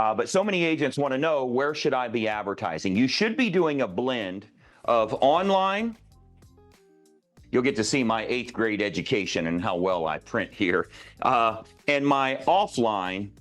But so many agents want to know, where should I be advertising? You should be doing a blend of online. You'll get to see my 8th grade education and how well I print here. And my offline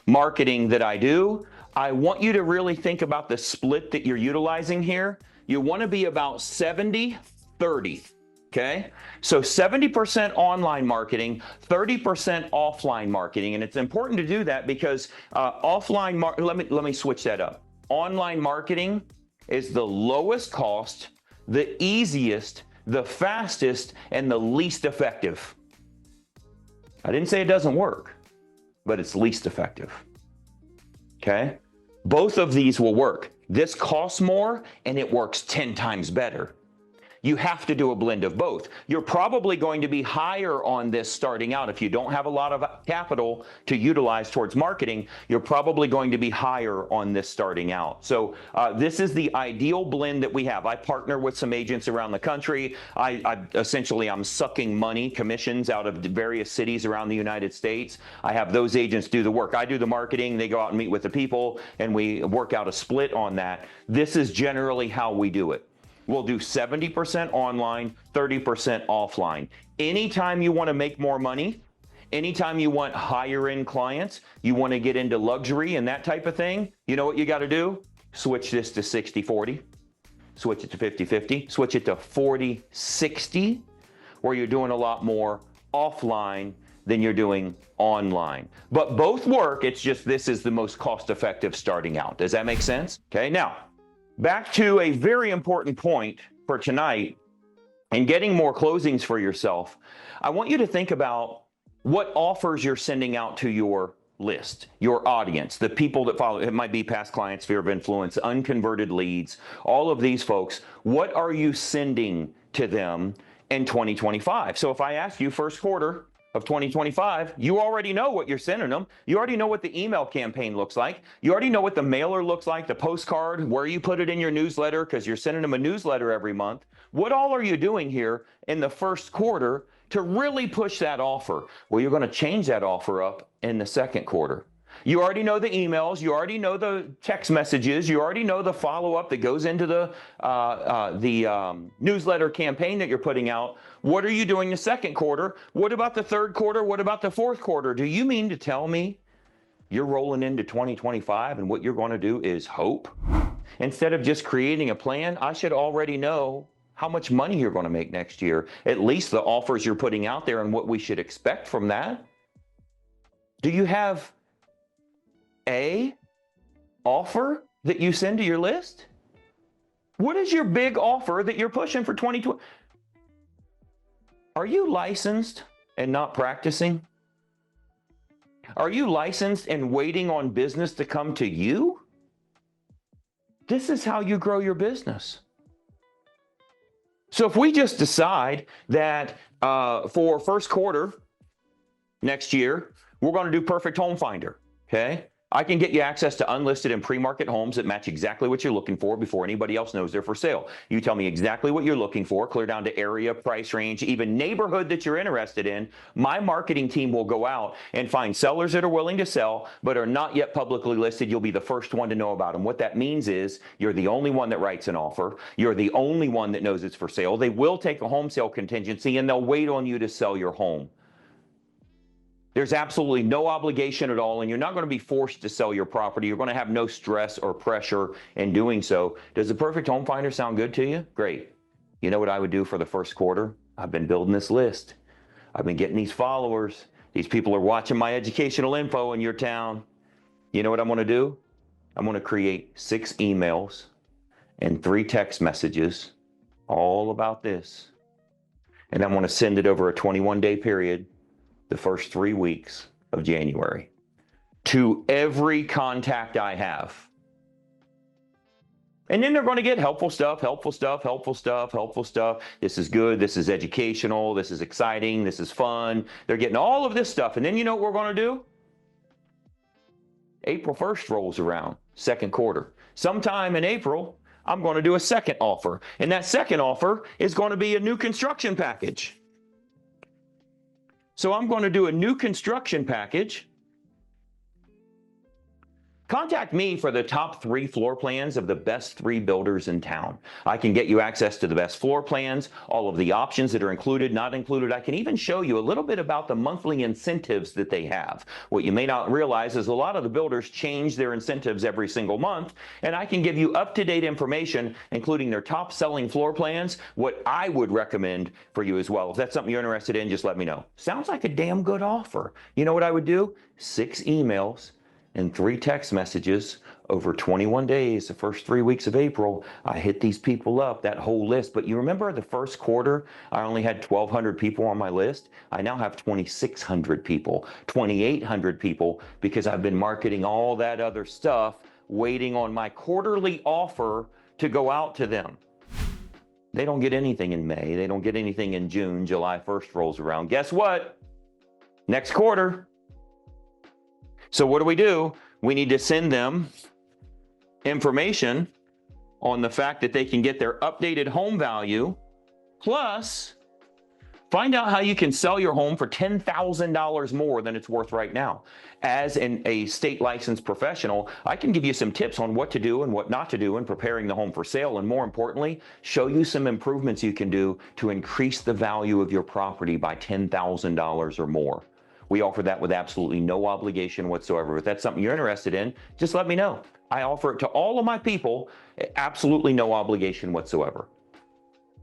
marketing that I do. I want you to really think about the split that you're utilizing here. You want to be about 70-30. Okay, so 70% online marketing, 30% offline marketing, and it's important to do that because let me switch that up. Online marketing is the lowest cost, the easiest, the fastest, and the least effective. I didn't say it doesn't work, but it's least effective. Okay, both of these will work. This costs more and it works 10 times better. You have to do a blend of both. You're probably going to be higher on this starting out. If you don't have a lot of capital to utilize towards marketing, you're probably going to be higher on this starting out. So this is the ideal blend that we have. I partner with some agents around the country. I'm sucking money, commissions out of various cities around the United States. I have those agents do the work. I do the marketing, they go out and meet with the people, and we work out a split on that. This is generally how we do it. We'll do 70% online, 30% offline. Anytime you want to make more money, anytime you want higher end clients, you want to get into luxury and that type of thing, you know what you got to do? Switch this to 60-40, switch it to 50-50, switch it to 40-60, where you're doing a lot more offline than you're doing online. But both work, it's just this is the most cost effective starting out. Does that make sense? Okay, now, back to a very important point for tonight and getting more closings for yourself. I want you to think about what offers you're sending out to your list, your audience, the people that follow. It might be past clients, sphere of influence, unconverted leads, all of these folks. What are you sending to them in 2025? So if I ask you first quarter of 2025, you already know what you're sending them. You already know what the email campaign looks like. You already know what the mailer looks like, the postcard, where you put it in your newsletter, because you're sending them a newsletter every month. What all are you doing here in the first quarter to really push that offer? Well, you're going to change that offer up in the second quarter. You already know the emails, you already know the text messages, you already know the follow-up that goes into the newsletter campaign that you're putting out. What are you doing the second quarter? What about the third quarter? What about the fourth quarter? Do you mean to tell me you're rolling into 2025 and what you're going to do is hope? Instead of just creating a plan, I should already know how much money you're going to make next year, at least the offers you're putting out there and what we should expect from that. Do you have a offer that you send to your list? What is your big offer that you're pushing for 2020? Are you licensed and not practicing? Are you licensed and waiting on business to come to you? This is how you grow your business. So if we just decide that for first quarter next year, we're going to do Perfect Home Finder, okay? I can get you access to unlisted and pre-market homes that match exactly what you're looking for before anybody else knows they're for sale. You tell me exactly what you're looking for, clear down to area, price range, even neighborhood that you're interested in. My marketing team will go out and find sellers that are willing to sell but are not yet publicly listed. You'll be the first one to know about them. What that means is you're the only one that writes an offer. You're the only one that knows it's for sale. They will take a home sale contingency and they'll wait on you to sell your home. There's absolutely no obligation at all, and you're not going to be forced to sell your property. You're going to have no stress or pressure in doing so. Does the Perfect Home Finder sound good to you? Great. You know what I would do for the first quarter? I've been building this list. I've been getting these followers. These people are watching my educational info in your town. You know what I'm going to do? I'm going to create 6 emails and 3 text messages all about this. And I'm going to send it over a 21-day period, the first 3 weeks of January, to every contact I have. And then they're going to get helpful stuff, helpful stuff, helpful stuff, helpful stuff. This is good. This is educational. This is exciting. This is fun. They're getting all of this stuff. And then you know what we're going to do? April 1st rolls around, second quarter. Sometime in April, I'm going to do a second offer. And that second offer is going to be a new construction package. So I'm going to do a new construction package Contact me for the top 3 floor plans of the best 3 builders in town. I can get you access to the best floor plans, all of the options that are included, not included. I can even show you a little bit about the monthly incentives that they have. What you may not realize is a lot of the builders change their incentives every single month, and I can give you up-to-date information, including their top selling floor plans, what I would recommend for you as well. If that's something you're interested in, just let me know. Sounds like a damn good offer. You know what I would do? 6 emails and 3 text messages over 21 days, the first 3 weeks of April. I hit these people up, that whole list. But you remember the first quarter, I only had 1,200 people on my list. I now have 2,600 people, 2,800 people, because I've been marketing all that other stuff, waiting on my quarterly offer to go out to them. They don't get anything in May. They don't get anything in June. July 1st rolls around. Guess what? Next quarter. So what do? We need to send them information on the fact that they can get their updated home value, plus find out how you can sell your home for $10,000 more than it's worth right now. As a state licensed professional, I can give you some tips on what to do and what not to do in preparing the home for sale, and more importantly, show you some improvements you can do to increase the value of your property by $10,000 or more. We offer that with absolutely no obligation whatsoever. If that's something you're interested in, just let me know. I offer it to all of my people, absolutely no obligation whatsoever.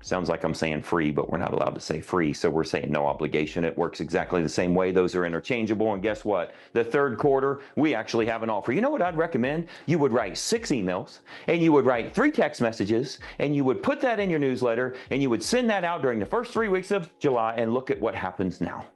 Sounds like I'm saying free, but we're not allowed to say free, so we're saying no obligation. It works exactly the same way. Those are interchangeable, and guess what? The third quarter, we actually have an offer. You know what I'd recommend? You would write 6 emails, and you would write 3 text messages, and you would put that in your newsletter, and you would send that out during the first 3 weeks of July, and look at what happens now.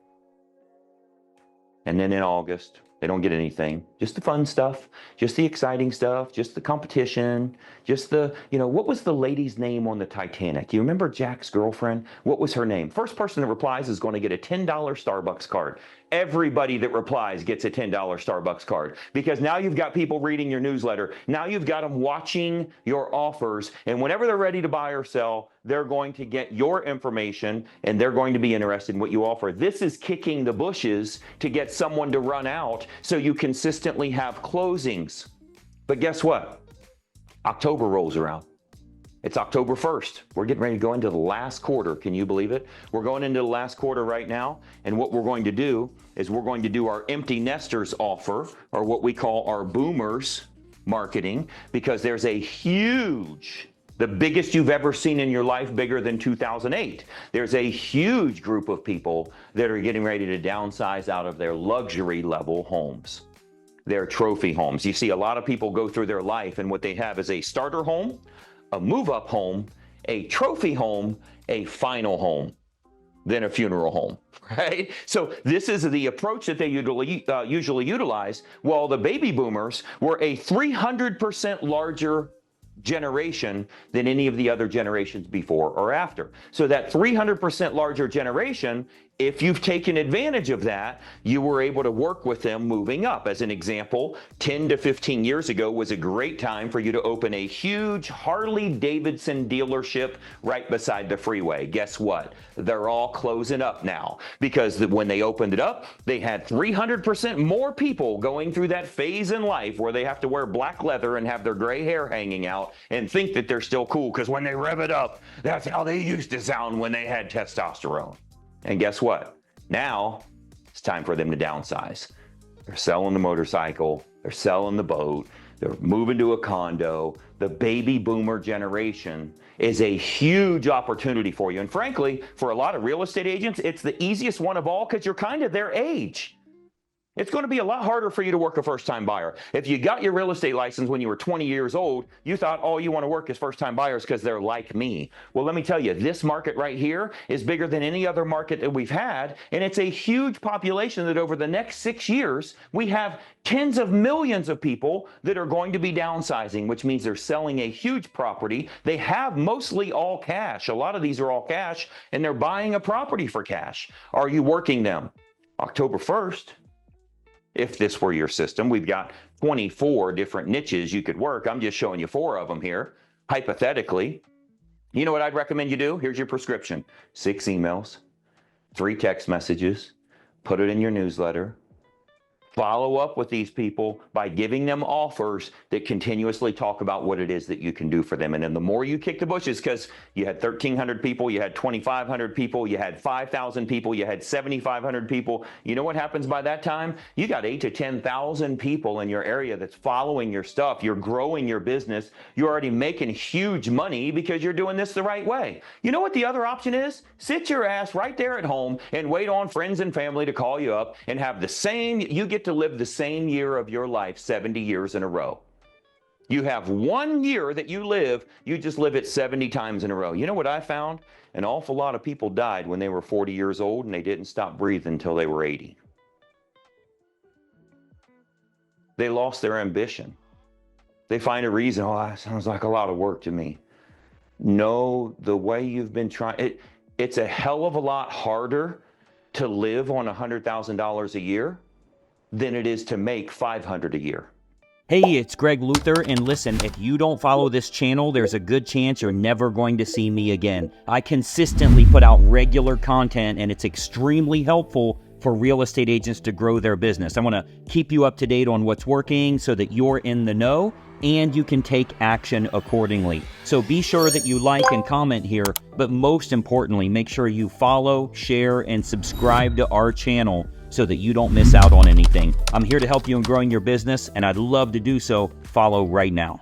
And then in August, they don't get anything. Just the fun stuff, just the exciting stuff, just the competition, just the, what was the lady's name on the Titanic? You remember Jack's girlfriend? What was her name? First person that replies is going to get a $10 Starbucks card. Everybody that replies gets a $10 Starbucks card, because now you've got people reading your newsletter. Now you've got them watching your offers, and whenever they're ready to buy or sell, they're going to get your information and they're going to be interested in what you offer. This is kicking the bushes to get someone to run out so you consistently have closings. But guess what? October rolls around. It's October 1st. We're getting ready to go into the last quarter. Can you believe it? We're going into the last quarter right now. And what we're going to do is we're going to do our empty nesters offer, or what we call our boomers marketing, because there's a huge, the biggest you've ever seen in your life, bigger than 2008. There's a huge group of people that are getting ready to downsize out of their luxury level homes. Their trophy homes. You see a lot of people go through their life and what they have is a starter home, a move-up home, a trophy home, a final home, then a funeral home, right? So this is the approach that they usually utilize. Well, the baby boomers were a 300% larger generation than any of the other generations before or after. So that 300% larger generation, if you've taken advantage of that, you were able to work with them moving up. As an example, 10 to 15 years ago was a great time for you to open a huge Harley-Davidson dealership right beside the freeway. Guess what? They're all closing up now, because when they opened it up, they had 300% more people going through that phase in life where they have to wear black leather and have their gray hair hanging out and think that they're still cool, because when they rev it up, that's how they used to sound when they had testosterone. And guess what? Now it's time for them to downsize. They're selling the motorcycle, they're selling the boat, they're moving to a condo. The baby boomer generation is a huge opportunity for you. And frankly, for a lot of real estate agents, it's the easiest one of all, because you're kind of their age. It's going to be a lot harder for you to work a first-time buyer. If you got your real estate license when you were 20 years old, you thought all you want to work is first-time buyers because they're like me. Well, let me tell you, this market right here is bigger than any other market that we've had, and it's a huge population that over the next 6 years, we have tens of millions of people that are going to be downsizing, which means they're selling a huge property. They have mostly all cash. A lot of these are all cash, and they're buying a property for cash. Are you working them? October 1st. If this were your system, we've got 24 different niches you could work. I'm just showing you 4 of them here, hypothetically. You know what I'd recommend you do? Here's your prescription. 6 emails, 3 text messages, put it in your newsletter, Follow up with these people by giving them offers that continuously talk about what it is that you can do for them. And then the more you kick the bushes, because you had 1,300 people, you had 2,500 people, you had 5,000 people, you had 7,500 people. You know what happens by that time? You got 8,000 to 10,000 people in your area that's following your stuff. You're growing your business. You're already making huge money because you're doing this the right way. You know what the other option is? Sit your ass right there at home and wait on friends and family to call you up and have the same, you get to live the same year of your life 70 years in a row. You have 1 year that you live, you just live it 70 times in a row. You know what I found? An awful lot of people died when they were 40 years old and they didn't stop breathing until they were 80. They lost their ambition. They find a reason, oh, that sounds like a lot of work to me. No, the way you've been trying, it's a hell of a lot harder to live on $100,000 a year than it is to make $500 a year. Hey, it's Greg Luther, and listen, if you don't follow this channel, there's a good chance you're never going to see me again. I consistently put out regular content, and it's extremely helpful for real estate agents to grow their business. I want to keep you up to date on what's working so that you're in the know and you can take action accordingly. So be sure that you like and comment here, but most importantly, make sure you follow, share, and subscribe to our channel so that you don't miss out on anything. I'm here to help you in growing your business, and I'd love to do so. Follow right now.